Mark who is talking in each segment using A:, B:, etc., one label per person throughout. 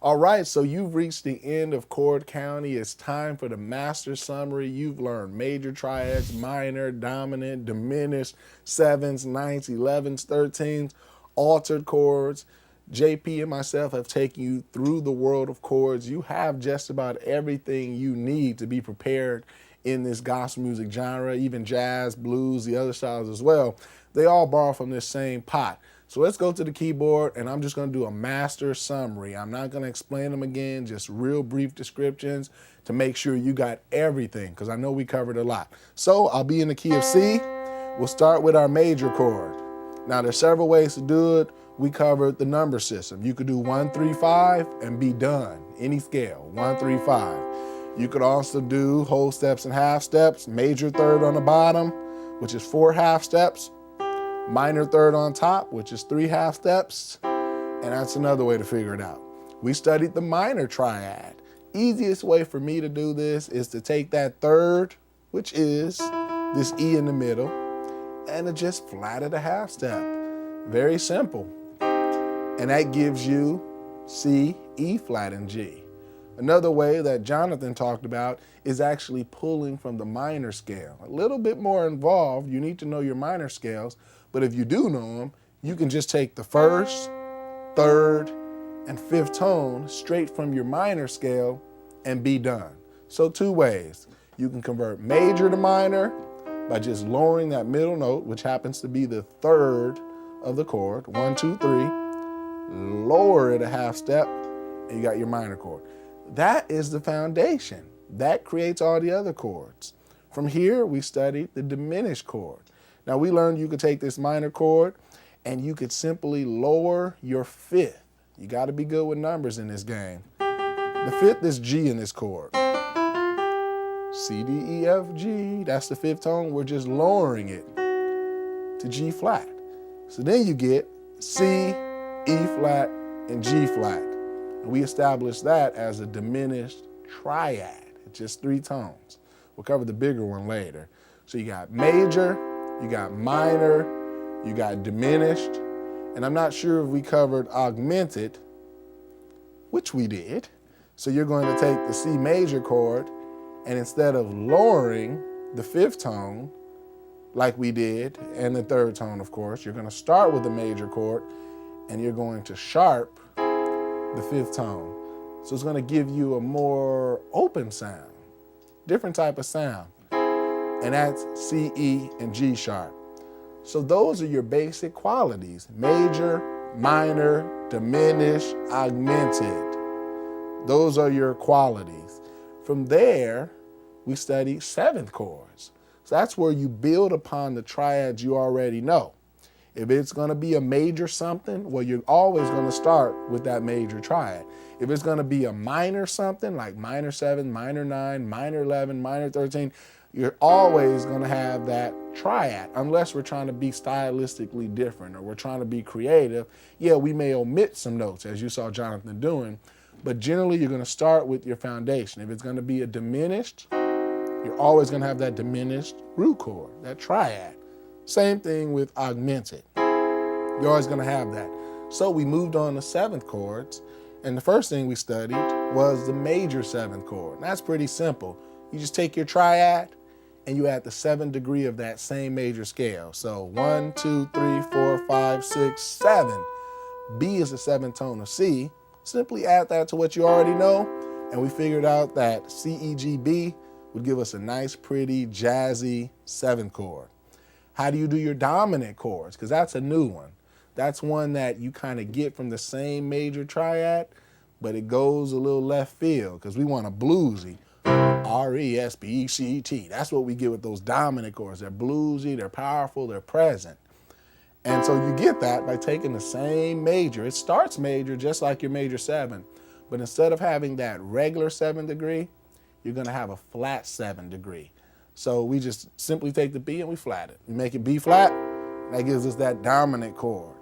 A: All right, so you've reached the end of Chord County. It's time for the master summary. You've learned major triads, minor, dominant, diminished, sevens, ninths, 11s, 13s, altered chords. JP and myself have taken you through the world of chords. You have just about everything you need to be prepared in this gospel music genre, even jazz, blues, the other styles as well. They all borrow from this same pot. So let's go to the keyboard, and I'm just going to do a master summary. I'm not going to explain them again, just real brief descriptions to make sure you got everything, because I know we covered a lot. So I'll be in the key of C. We'll start with our major chord. Now there's several ways to do it. We covered the number system. You could do 1, 3, 5 and be done. Any scale, 1, 3, 5. You could also do whole steps and half steps, major third on the bottom, which is 4 half steps, minor third on top, which is 3 half steps, and that's another way to figure it out. We studied the minor triad. Easiest way for me to do this is to take that third, which is this E in the middle, and to just flat it a half step. Very simple. And that gives you C, E flat, and G. Another way that Jonathan talked about is actually pulling from the minor scale. A little bit more involved. You need to know your minor scales, but if you do know them, you can just take the first, third, and fifth tone straight from your minor scale and be done. So 2 ways. You can convert major to minor by just lowering that middle note, which happens to be the third of the chord, 1, 2, 3, lower it a half step, and you got your minor chord. That is the foundation. That creates all the other chords. From here, we studied the diminished chord. Now we learned you could take this minor chord and you could simply lower your fifth. You got to be good with numbers in this game. The fifth is G in this chord. C, D, E, F, G. That's the fifth tone. We're just lowering it to G flat. So then you get C, E flat, and G flat. And we established that as a diminished triad. It's just 3 tones. We'll cover the bigger one later. So you got major, you got minor, you got diminished, and I'm not sure if we covered augmented, which we did. So you're going to take the C major chord, and instead of lowering the fifth tone, like we did, and the third tone, of course, you're going to start with the major chord, and you're going to sharp the fifth tone. So it's going to give you a more open sound, different type of sound. And that's C, E, and G sharp. So those are your basic qualities: major, minor, diminished, augmented. Those are your qualities. From there, we study 7th chords. So that's where you build upon the triads you already know. If it's going to be a major something, well, you're always going to start with that major triad. If it's going to be a minor something, like minor 7, minor 9, minor 11, minor 13, you're always going to have that triad, unless we're trying to be stylistically different or we're trying to be creative. Yeah, we may omit some notes, as you saw Jonathan doing, but generally you're going to start with your foundation. If it's going to be a diminished, you're always going to have that diminished root chord, that triad. Same thing with augmented. You're always going to have that. So we moved on to 7th chords, and the first thing we studied was the major 7th chord. And that's pretty simple. You just take your triad and you add the 7th degree of that same major scale. So 1, 2, 3, 4, 5, 6, 7. B is the 7th tone of C. Simply add that to what you already know, and we figured out that C, E, G, B would give us a nice, pretty, jazzy 7th chord. How do you do your dominant chords? Because that's a new one. That's one that you kind of get from the same major triad, but it goes a little left field because we want a bluesy. R-E-S-P-E-C-T. That's what we get with those dominant chords. They're bluesy, they're powerful, they're present. And so you get that by taking the same major. It starts major just like your major 7, but instead of having that regular 7 degree, you're going to have a flat 7 degree. So we just simply take the B and we flat it. We make it B flat, that gives us that dominant chord.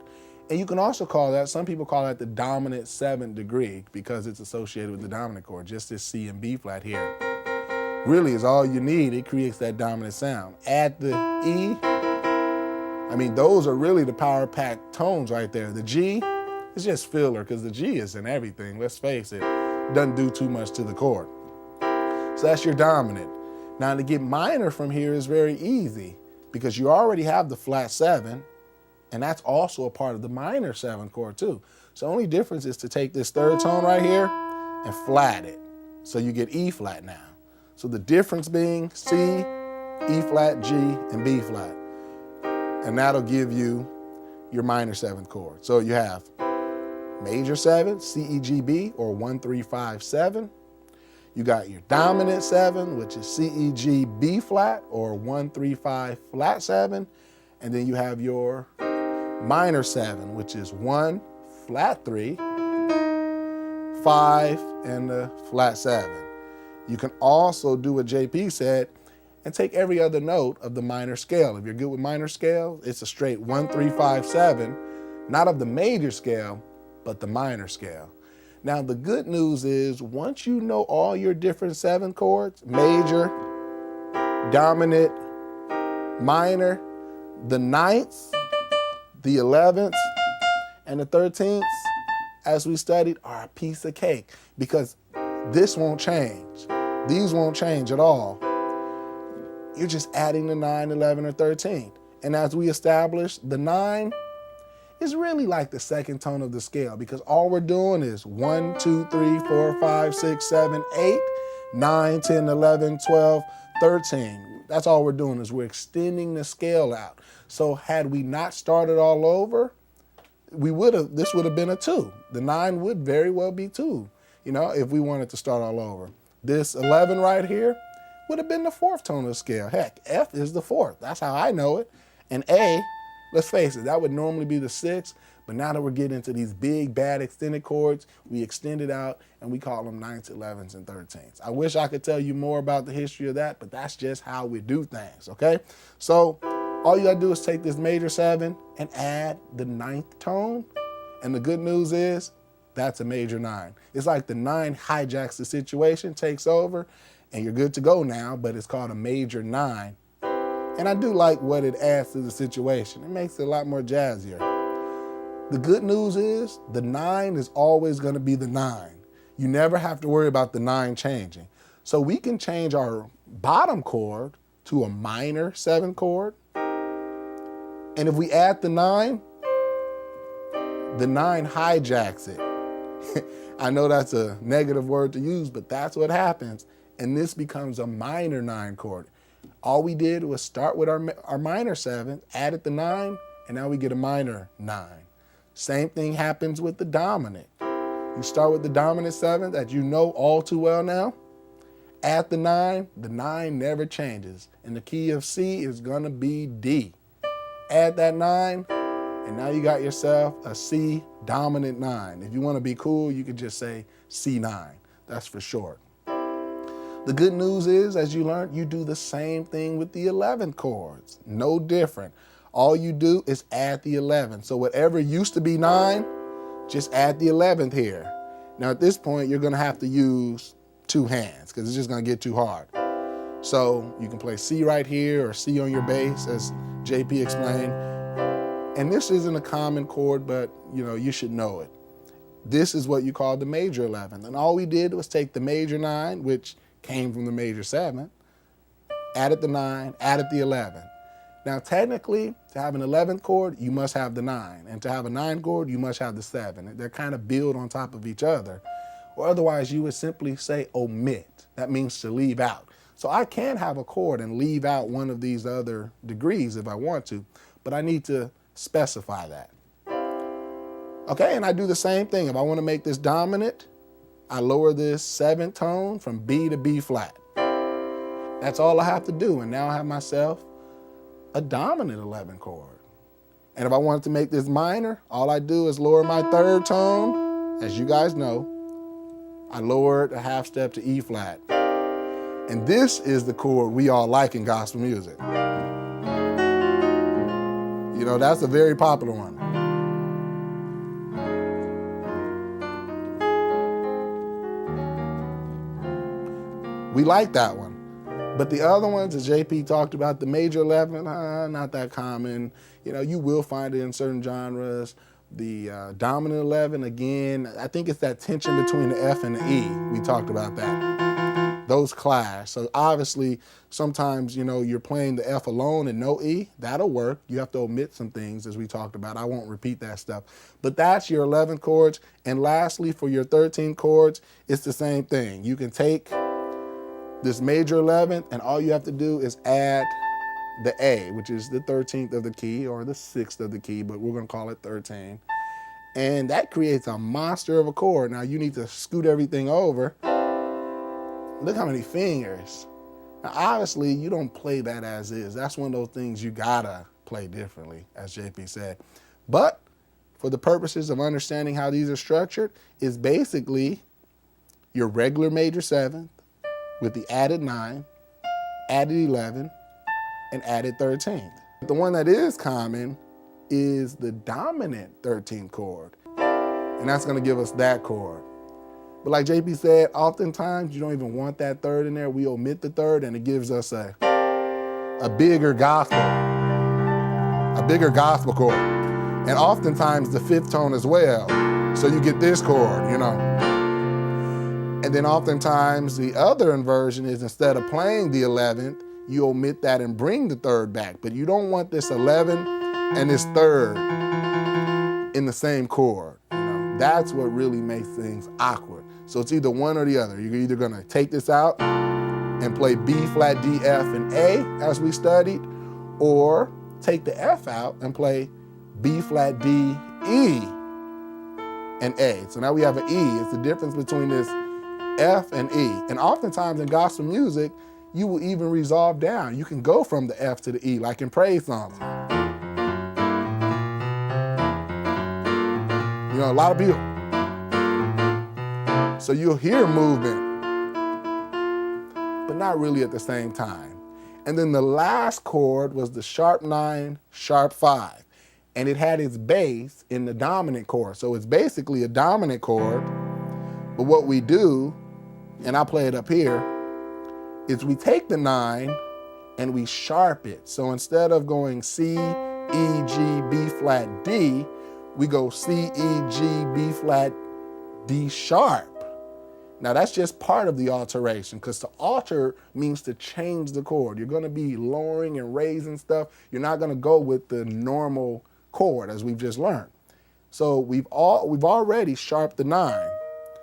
A: And you can also call that, some people call that the dominant 7th degree because it's associated with the dominant chord, just this C and B flat here. Really is all you need. It creates that dominant sound. Add the E. I mean, those are really the power packed tones right there. The G, It's just filler because the G is in everything. Let's face it, doesn't do too much to the chord. So that's your dominant. Now to get minor from here is very easy because you already have the flat 7, and that's also a part of the minor 7 chord too. So the only difference is to take this third tone right here and flat it. So you get E flat now. So the difference being C, E flat, G, and B flat. And that'll give you your minor 7th chord. So you have major 7, C, E, G, B, or 1, 3, 5, 7. You got your dominant 7, which is C, E, G, B flat, or 1, 3, 5, flat 7. And then you have your minor 7, which is 1, flat 3, 5, and the flat 7. You can also do what JP said and take every other note of the minor scale. If you're good with minor scale, it's a straight 1, 3, 5, 7, not of the major scale, but the minor scale. Now, the good news is once you know all your different 7 chords, major, dominant, minor, the 9ths, the 11ths, and the 13ths, as we studied, are a piece of cake because this won't change. These won't change at all. You're just adding the 9, 11, or 13. And as we established, the 9 is really like the second tone of the scale because all we're doing is 1, 2, 3, 4, 5, 6, 7, 8, 9, 10, 11, 12, 13. That's all we're doing is we're extending the scale out. So had we not started all over, this would have been a 2. The 9 would very well be 2, if we wanted to start all over. This 11 right here would have been the 4th tone of the scale. Heck, F is the 4th. That's how I know it. And A, let's face it, that would normally be the 6th, but now that we're getting into these big, bad extended chords, we extend it out and we call them 9s, 11s, and 13s. I wish I could tell you more about the history of that, but that's just how we do things, okay? So all you gotta do is take this major 7 and add the 9th tone, and the good news is that's a major 9. It's like the 9 hijacks the situation, takes over, and you're good to go now, but it's called a major 9. And I do like what it adds to the situation. It makes it a lot more jazzier. The good news is the 9 is always gonna be the 9. You never have to worry about the 9 changing. So we can change our bottom chord to a minor 7 chord. And if we add the 9 hijacks it. I know that's a negative word to use, but that's what happens. And this becomes a minor 9 chord. All we did was start with our minor 7, added the 9, and now we get a minor 9. Same thing happens with the dominant. You start with the dominant 7 that you know all too well now, add the 9 never changes. And the key of C is gonna be D. Add that 9, and now you got yourself a C dominant 9. If you wanna be cool, you could just say C9, that's for short. The good news is, as you learned, you do the same thing with the 11th chords. No different. All you do is add the 11th. So whatever used to be 9, just add the 11th here. Now at this point, you're gonna have to use 2 hands because it's just gonna get too hard. So you can play C right here or C on your bass, as JP explained. And this isn't a common chord, but you should know it. This is what you call the major 11th. And all we did was take the major 9, which came from the major 7, added the 9, added the 11. Now technically, to have an 11th chord, you must have the 9. And to have a 9 chord, you must have the 7. They're kind of built on top of each other. Or otherwise, you would simply say omit. That means to leave out. So I can have a chord and leave out one of these other degrees if I want to, but I need to specify that. Okay, and I do the same thing. If I want to make this dominant, I lower this 7th tone from B to B flat. That's all I have to do, and now I have myself a dominant 11 chord. And if I wanted to make this minor, all I do is lower my 3rd tone. As you guys know, I lower it a half step to E flat. And this is the chord we all like in gospel music. That's a very popular one. We like that one. But the other ones, as JP talked about, the major 11, not that common. You will find it in certain genres. The dominant 11, again, I think it's that tension between the F and the E. We talked about that. Those clash. So obviously, sometimes, you're playing the F alone and no E. That'll work. You have to omit some things, as we talked about. I won't repeat that stuff. But that's your 11 chords. And lastly, for your 13 chords, it's the same thing. You can take this major 11th, and all you have to do is add the A, which is the 13th of the key, or the 6th of the key, but we're gonna call it 13. And that creates a monster of a chord. Now you need to scoot everything over. Look how many fingers. Now obviously you don't play that as is. That's one of those things you gotta play differently, as JP said. But for the purposes of understanding how these are structured, is basically your regular major 7th with the added 9, added 11, and added 13th. The one that is common is the dominant 13th chord, and that's gonna give us that chord. But like JP said, oftentimes you don't even want that third in there. We omit the third, and it gives us a bigger gospel chord. And oftentimes the 5th tone as well. So you get this chord, And then oftentimes the other inversion is, instead of playing the 11th, you omit that and bring the 3rd back. But you don't want this 11 and this 3rd in the same chord. That's what really makes things awkward. So it's either one or the other. You're either gonna take this out and play B flat, D, F, and A as we studied, or take the F out and play B flat, D, E, and A. So now we have an E. It's the difference between this F and E. And oftentimes in gospel music, you will even resolve down. You can go from the F to the E, like in praise songs. A lot of people. So you'll hear movement, but not really at the same time. And then the last chord was the sharp 9, sharp 5. And it had its base in the dominant chord. So it's basically a dominant chord, but what we do, and I'll play it up here, is we take the 9 and we sharp it. So instead of going C, E, G, B flat, D, we go C, E, G, B flat, D sharp. Now that's just part of the alteration, because to alter means to change the chord. You're gonna be lowering and raising stuff. You're not gonna go with the normal chord as we've just learned. So we've already sharped the 9.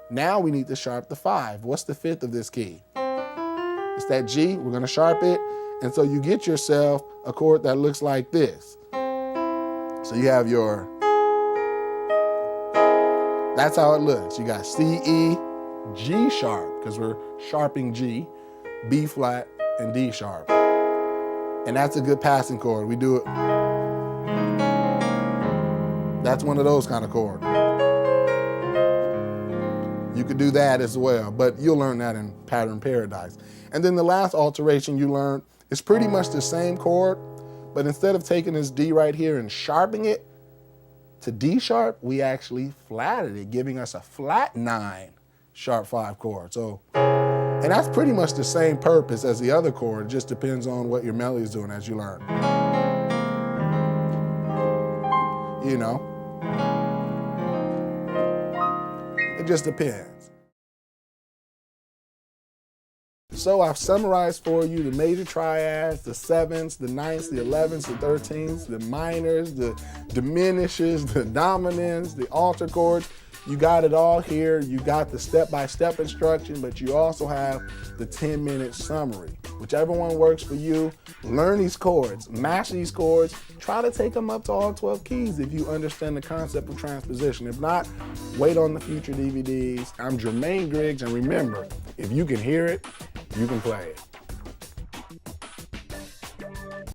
A: Now we need to sharp the 5. What's the 5th of this key? It's that G. We're gonna sharp it. And so you get yourself a chord that looks like this. So you have your, that's how it looks. You got C, E, G sharp, because we're sharping G, B flat, and D sharp. And that's a good passing chord. We do it. That's one of those kind of chords. You could do that as well, but you'll learn that in Pattern Paradise. And then the last alteration you learn is pretty much the same chord, but instead of taking this D right here and sharpening it to D sharp, we actually flatted it, giving us a flat 9 sharp 5 chord. So, and that's pretty much the same purpose as the other chord. It just depends on what your melody is doing as you learn. It just depends. So I've summarized for you the major triads, the 7ths, the 9ths, the 11ths, the 13ths, the minors, the diminishes, the dominants, the alter chords. You got it all here. You got the step-by-step instruction, but you also have the 10-minute summary. Whichever one works for you, learn these chords, master these chords, try to take them up to all 12 keys if you understand the concept of transposition. If not, wait on the future DVDs. I'm Jermaine Griggs, and remember, if you can hear it, you can play it.